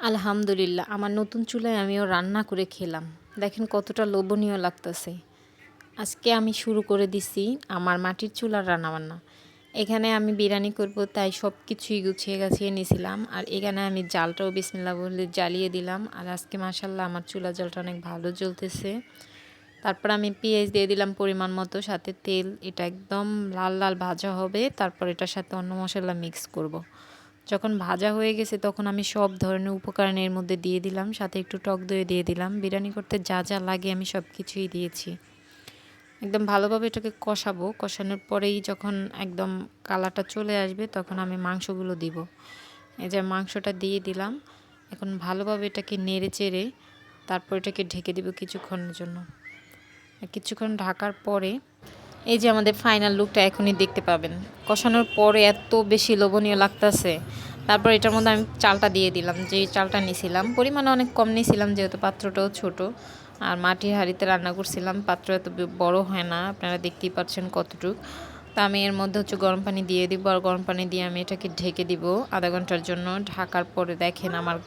আলহামদুলিল্লাহ, আমার নতুন চুলায় আমিও রান্না করে খেলাম। দেখেন কতটা লোভনীয় লাগতেছে। আজকে আমি শুরু করে দিছি আমার মাটির চুলার রান্নাবান্না। এখানে আমি বিরিয়ানি করব, তাই সব কিছুই গুছিয়ে গাছিয়ে নিয়েছিলাম। আর এখানে আমি জালটাও বিসমিল্লাহ বলে জ্বালিয়ে দিলাম। আর আজকে মাশাল্লাহ আমার চুলা জালটা অনেক ভালো জ্বলতেছে। তারপর আমি পেঁয়াজ দিয়ে দিলাম পরিমাণ মতো, সাথে তেল। এটা একদম লাল লাল ভাজা হবে। তারপর এটার সাথে অন্য মশলা মিক্স করব। যখন ভাজা হয়ে গেছে তখন আমি সব ধরনের উপকরণ এর মধ্যে দিয়ে দিলাম, সাথে একটু টক দই দিয়ে দিলাম। বিরিয়ানি করতে যা যা লাগে আমি সব কিছুই দিয়েছি। একদম ভালোভাবে এটাকে কষাবো। কষানোর পরেই যখন একদম কালারটা চলে আসবে তখন আমি মাংসগুলো দিব। এই যে মাংসটা দিয়ে দিলাম। এখন ভালোভাবে এটাকে নেড়ে চেড়ে তারপর এটাকে ঢেকে দিব কিছুক্ষণের জন্য। কিছুক্ষণ ঢাকার পরে এই যে আমাদের ফাইনাল লুকটা এখনই দেখতে পাবেন। কষানোর পরে এত বেশি লোভনীয় লাগতেছে। তারপর এটার মধ্যে আমি চালটা দিয়ে দিলাম, যে চালটা নিয়েছিলাম। পরিমাণে অনেক কম নিয়েছিলাম যেহেতু পাত্রটাও ছোট। আর মাটির হাঁড়িতে রান্না করছিলাম, পাত্র এত বড় হয় না, আপনারা দেখতেই পাচ্ছেন কতটুক। তা আমি এর মধ্যে গরম পানি দিয়ে দিব। আর গরম পানি দিয়ে আমি এটাকে ঢেকে দিব আধা ঘন্টার জন্য। ঢাকার পরে দেখেন আমার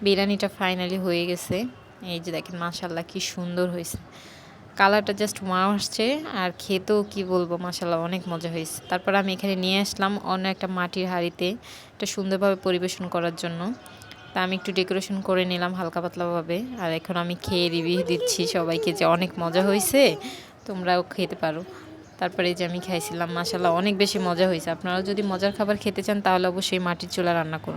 বিরিয়ানিটা ফাইনালি হয়ে গেছে। এই যে দেখেন মাশাল্লাহ কি সুন্দর হয়েছে। কালারটা জাস্ট ওয়াও আসছে। আর খেতেও কি বলবো, মাশাল্লাহ অনেক মজা হয়েছে। তারপর আমি এখানে নিয়ে আসলাম অন্য একটা মাটির হাঁড়িতে এটা সুন্দরভাবে পরিবেশন করার জন্য। তা আমি একটু ডেকোরেশন করে নিলাম হালকা পাতলাভাবে। আর এখন আমি খেয়ে রিভিউ দিচ্ছি সবাইকে যে অনেক মজা হয়েছে, তোমরাও খেতে পারো। তারপরে এই যে আমি খাইছিলাম, মাশাল্লাহ অনেক বেশি মজা হয়েছে। আপনারাও যদি মজার খাবার খেতে চান তাহলে অবশ্যই মাটির চুলা রান্না করুন।